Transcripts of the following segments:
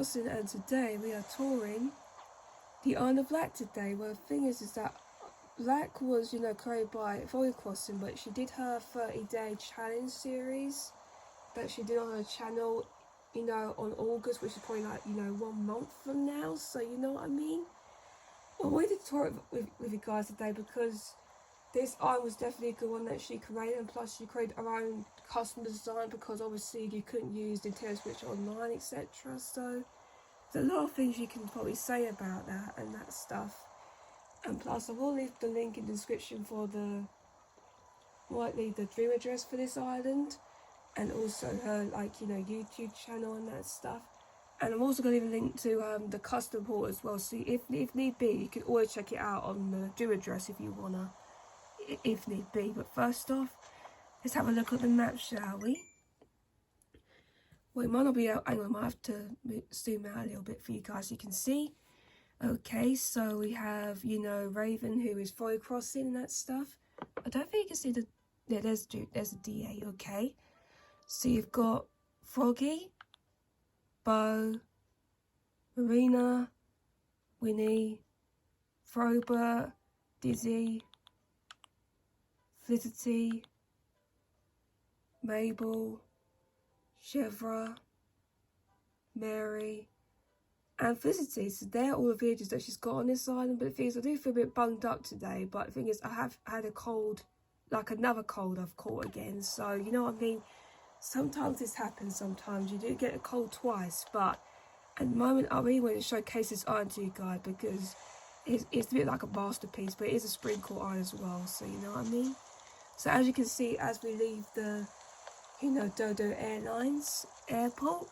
Froggycrossing, and today we are touring the Isle of Black today. Well, the thing is that Black was, created by Froggycrossing, but she did her 30-day challenge series that she did on her channel, on August, which is probably 1 month from now, so you know what I mean? Well, we did tour it with you guys today because this island was definitely a good one that she created, and plus she created her own custom design because obviously you couldn't use Nintendo Switch online, etc. So there's a lot of things you can probably say about that and that stuff. And plus I will leave the link in the description for the dream address for this island, and also her YouTube channel and that stuff. And I'm also going to leave a link to the custom port as well, so if need be you can always check it out on the dream address if you wanna, if need be. But first off, let's have a look at the map, shall we? Well, it might not be out. Hang on, I might have to zoom out a little bit for you guys so you can see. Okay, so we have, Raven, who is froggycrossing and that stuff. I don't think you can see the... Yeah, there's a DA, okay. So you've got Froggy, Bo, Marina, Winnie, Frobert, Dizzy, Felicity, Mabel, Chevra, Mary, and Felicity. So they're all the villagers that she's got on this island. But the thing is, I do feel a bit bunged up today. But the thing is, I have had a cold, another cold I've caught again. So, you know what I mean? Sometimes this happens, sometimes you do get a cold twice. But at the moment, I really want to showcase this island to you guys because it's a bit like a masterpiece, but it is a sprinkle island as well. So, you know what I mean? So as you can see, as we leave the, Dodo Airlines airport,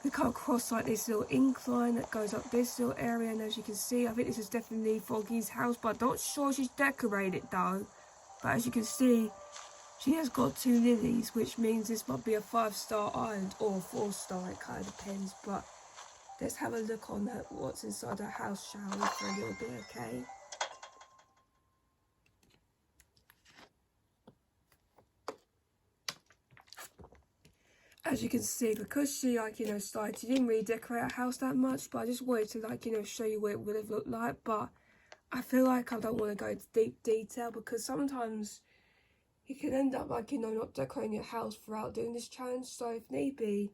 we come across this little incline that goes up this little area, and as you can see, I think this is definitely Froggy's house, but I'm not sure she's decorated though. But as you can see, she has got 2 lilies, which means this might be a 5-star island or a 4-star, it kind of depends. But let's have a look on what's inside her house, shall we, for a little bit, okay? As you can see, because she, started, she didn't really decorate her house that much, but I just wanted to, show you what it would have looked like. But I feel like I don't want to go into deep detail because sometimes you can end up, not decorating your house throughout doing this challenge. So if need be,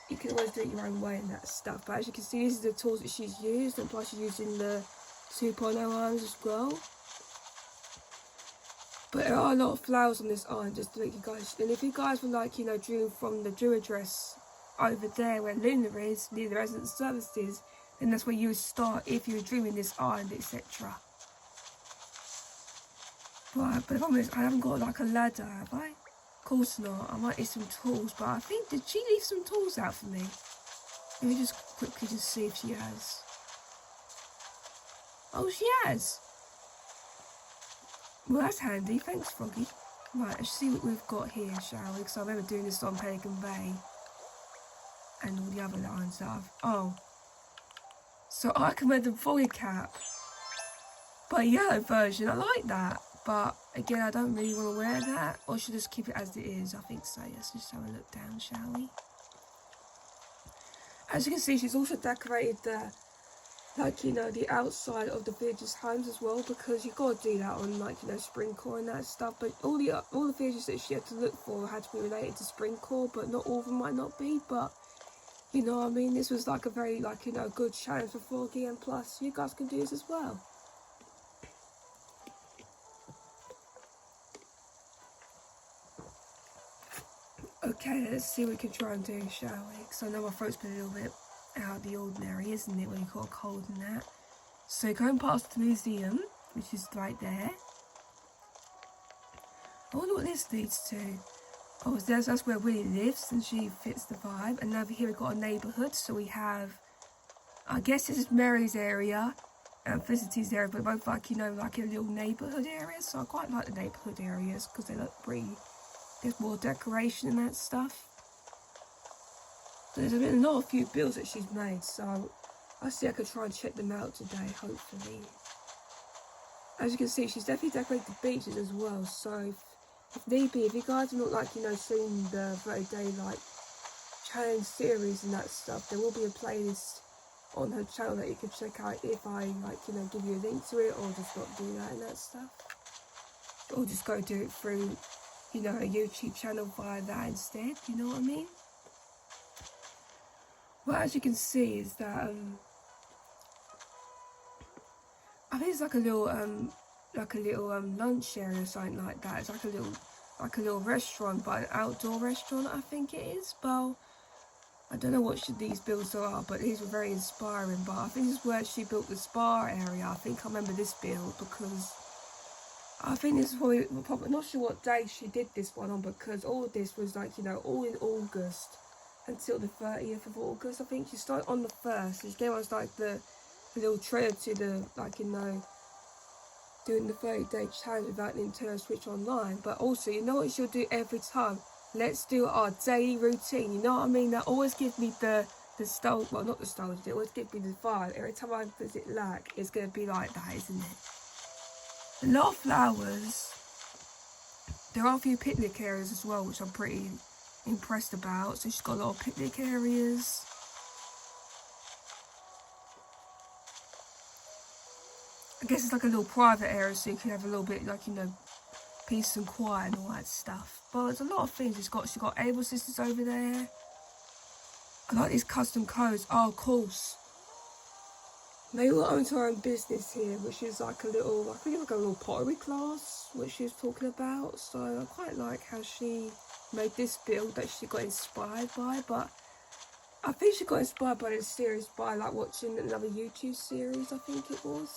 you can always do it your own way and that stuff. But as you can see, these are the tools that she's used, and plus she's using the 2.0 irons as well. But there are a lot of flowers on this island, just to make you guys... And if you guys would dream from the dream address over there where Luna is, near the resident services, then that's where you would start if you were dreaming this island, etc. Right, but if I'm honest, I haven't got a ladder, have I? Of course not. I might need some tools, but I think... Did she leave some tools out for me? Let me just quickly see if she has. Oh, she has! Well, that's handy. Thanks, Froggy. Right, let's see what we've got here, shall we? Because I remember doing this on Pelican Bay. And all the other lines that I've... Oh. So I can wear the Froggy cap. But yellow version, I like that. But again, I don't really want to wear that. Or should I just keep it as it is? I think so. Let's just have a look down, shall we? As you can see, she's also decorated the... the outside of the villagers' homes as well, because you've got to do that on spring core and that stuff. But all the villages that she had to look for had to be related to spring core, but not all of them might not be. But you know what I mean, this was a very good challenge for Froggy, and plus you guys can do this as well. Okay, let's see what we can try and do, shall we? Because I know my throat's been a little bit out of the ordinary, isn't it, when you've got a cold and that. So going past the museum, which is right there. I wonder what this leads to. Oh, that's where Winnie lives, and she fits the vibe. And over here we've got a neighbourhood, so we have, I guess this is Mary's area and Felicity's area, but both like a little neighbourhood area. So I quite like the neighbourhood areas because they look pretty, there's more decoration and that stuff. There's been a few builds that she's made, so I see I could try and check them out today, hopefully. As you can see, she's definitely decorated the beaches as well, so if need be, if you guys have not seen the 30-day challenge series and that stuff. There will be a playlist on her channel that you can check out if I, like, you know, give you a link to it, or just not do that and that stuff. Or just go do it through, you know, a YouTube channel via that instead, you know what I mean? Well, as you can see, is that, I think it's like a little lunch area or something like that. It's like a little restaurant, but an outdoor restaurant, I think it is. Well, I don't know what these builds are, but these were very inspiring. But I think this is where she built the spa area. I think I remember this build because I think this is probably, I'm not sure what day she did this one on, because all of this was, like, you know, all in August until the 30th of August. I think she started on the 1st. There was like the little trailer to the, like, you know, doing the 30-day challenge without Nintendo Switch Online. But also, you know what she'll do every time? Let's do our daily routine, you know what I mean? That always gives me the style, well, not the style, it always gives me the vibe. Every time I visit Lac, it's going to be like that, isn't it? A lot of flowers. There are a few picnic areas as well, which I'm pretty impressed about. So she's got a lot of picnic areas. I guess it's like a little private area, so you can have a little bit, like, you know, peace and quiet and all that stuff. But there's a lot of things. She's got Able Sisters over there. I like these custom codes. Oh, of course. They all own her own business here, which is like a little, I think like a little pottery class, which she was talking about. So I quite like how she made this build that she got inspired by. But I think she got inspired by this series by, like, watching another YouTube series, I think it was.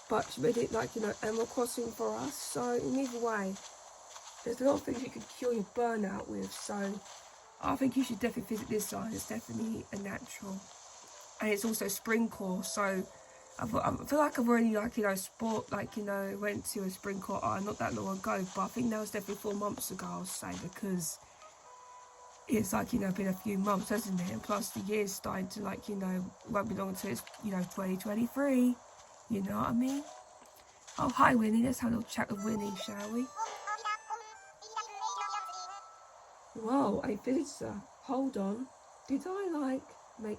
But she made it, like, you know, Animal Crossing for us. So in either way, there's a lot of things you could cure your burnout with. So I think you should definitely visit this side. It's definitely a natural. And it's also spring course. So I feel like I've already, like, you know, went to a spring course not that long ago. But I think that was definitely 4 months ago, I'll say, because it's, like, you know, been a few months, hasn't it? And plus the year's starting to, like, you know, won't be long until it's, you know, 2023. You know what I mean? Oh, hi, Winnie. Let's have a little chat with Winnie, shall we? Whoa, a visitor. Hold on. Did I, like,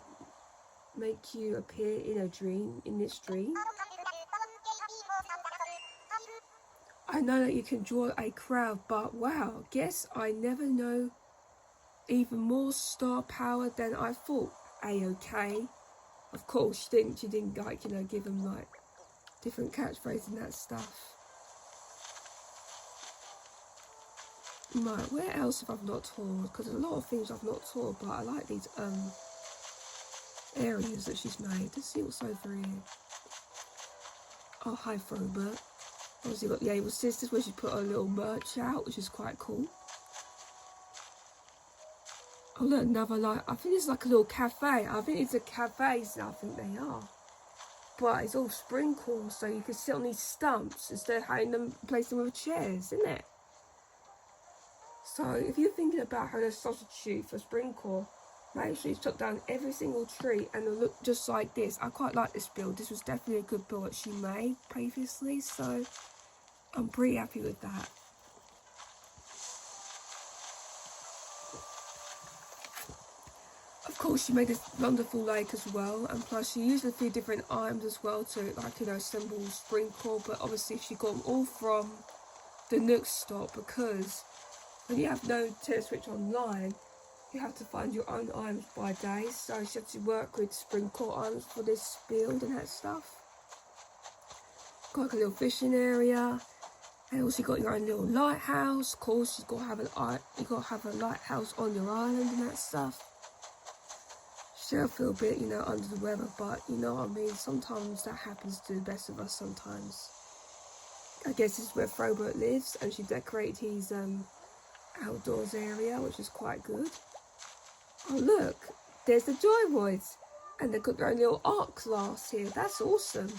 make you appear in a dream, in this dream? I know that you can draw a crowd, but wow, guess I never know even more star power than I thought. A-okay. Of course, she didn't, like, you know, give them, like, different catchphrases and that stuff. Right, where else have I not toured? Because there's a lot of things I've not toured, but I like these areas that she's made. Let's see what's over here. Oh, hi, Throwbert. Obviously got the Able Sisters, where she put her little merch out, which is quite cool. Oh, look, another, like, I think it's like a little cafe. I think it's a cafe, so I think they are. But it's all sprinkled, so you can sit on these stumps instead of having them place them with chairs, isn't it? So if you're thinking about having a sausage shoot for sprinkle, make sure you chop down every single tree and it'll look just like this. I quite like this build. This was definitely a good build that she made previously, so I'm pretty happy with that. Of course, she made this wonderful lake as well, and plus she used a few different items as well to, like, you know, assemble sprinkle. But obviously she got them all from the Nook store, because when you have no Nintendo Switch Online, you have to find your own items by day. So she had to work with sprinkle items for this build and that stuff. Got like a little fishing area, and also you got your own little lighthouse. Of course, you got to have a lighthouse on your island and that stuff. Sure, I feel a bit, you know, under the weather, but you know what I mean, sometimes that happens to the best of us sometimes. I guess this is where Throwbert lives, and she decorated his outdoors area, which is quite good. Oh look, there's the Joyroids, and they've got their own little art class here. That's awesome.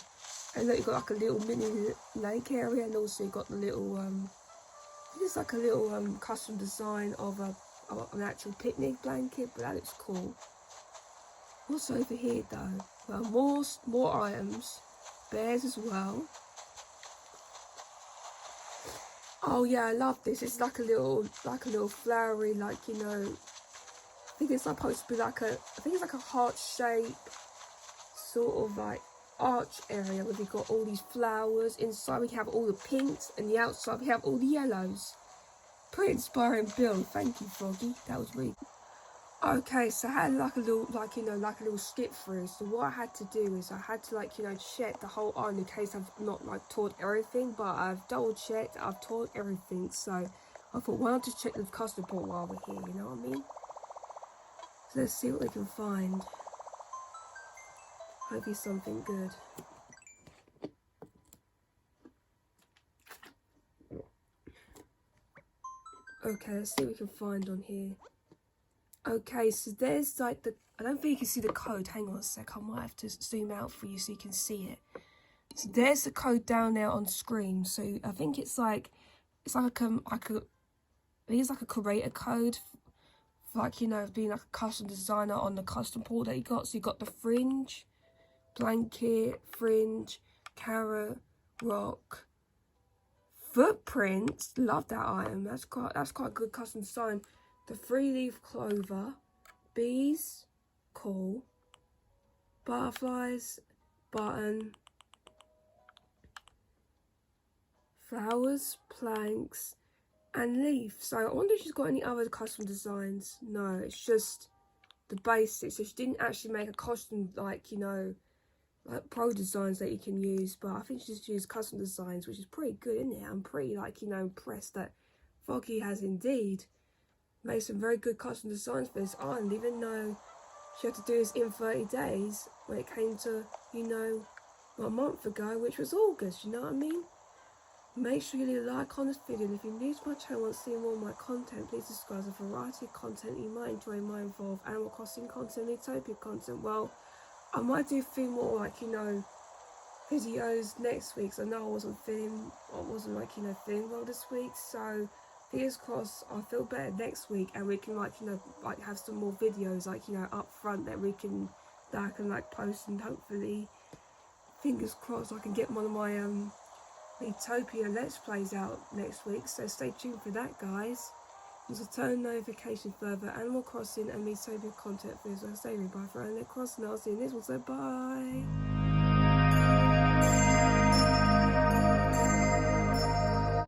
And look, you've got like a little mini lake area, and also you've got the little, I think it's like a little custom design of an actual picnic blanket, but that looks cool. What's over here though? Well, more items, bears as well. Oh yeah, I love this. It's like a little flowery, like, you know, think it's supposed to be like a, I think it's like a heart shape sort of like arch area where we've got all these flowers. Inside we have all the pinks, and the outside we have all the yellows. Pretty inspiring build. Thank you, Froggy. That was really okay. So I had like a little, like, you know, like a little skip through. So what I had to do is I had to, like, you know, check the whole island in case I've not like taught everything, but I've double checked. I've taught everything. So I thought, why not just check the custom port while we're here? You know what I mean? So let's see what we can find. Hopefully something good. Okay, let's see what we can find on here. Okay, so there's like the, I don't think you can see the code. Hang on a sec, I might have to zoom out for you so you can see it. So there's the code down there on screen. So I think it's like I think it's like a creator code, for like, you know, being like a custom designer on the custom port that you got. So you got the fringe, blanket, fringe, carrot, rock, footprints. Love that item. That's quite a good custom design. The 3-leaf clover, bees, cool, butterflies, button, flowers, planks, and leaf. So I wonder if she's got any other custom designs. No, it's just the basics. So she didn't actually make a custom, like, you know, like pro designs that you can use, but I think she just used custom designs, which is pretty good, isn't it? I'm pretty, like, you know, impressed that Froggy has indeed made some very good custom designs for this island, even though she had to do this in 30 days when it came to, you know, a month ago, which was August, you know what I mean? Make sure you leave a like on this video, and if you're new to my channel and want to see more of my content, please subscribe. There's a variety of content you might enjoy. Might involve Animal Crossing content, Miitopia content. Well, I might do a few more, like, you know, videos next week, so I know I wasn't, like, you know, feeling well this week, so fingers crossed I'll feel better next week, and we can, like, you know, like, have some more videos, like, you know, up front that I can like post, and hopefully, fingers crossed, I can get one of my Miitopia Let's Plays out next week, so stay tuned for that, guys. And to turn notifications further, Animal Crossing and Miitopia content videos. I say goodbye for Animal Crossing. I'll see you next one, so bye.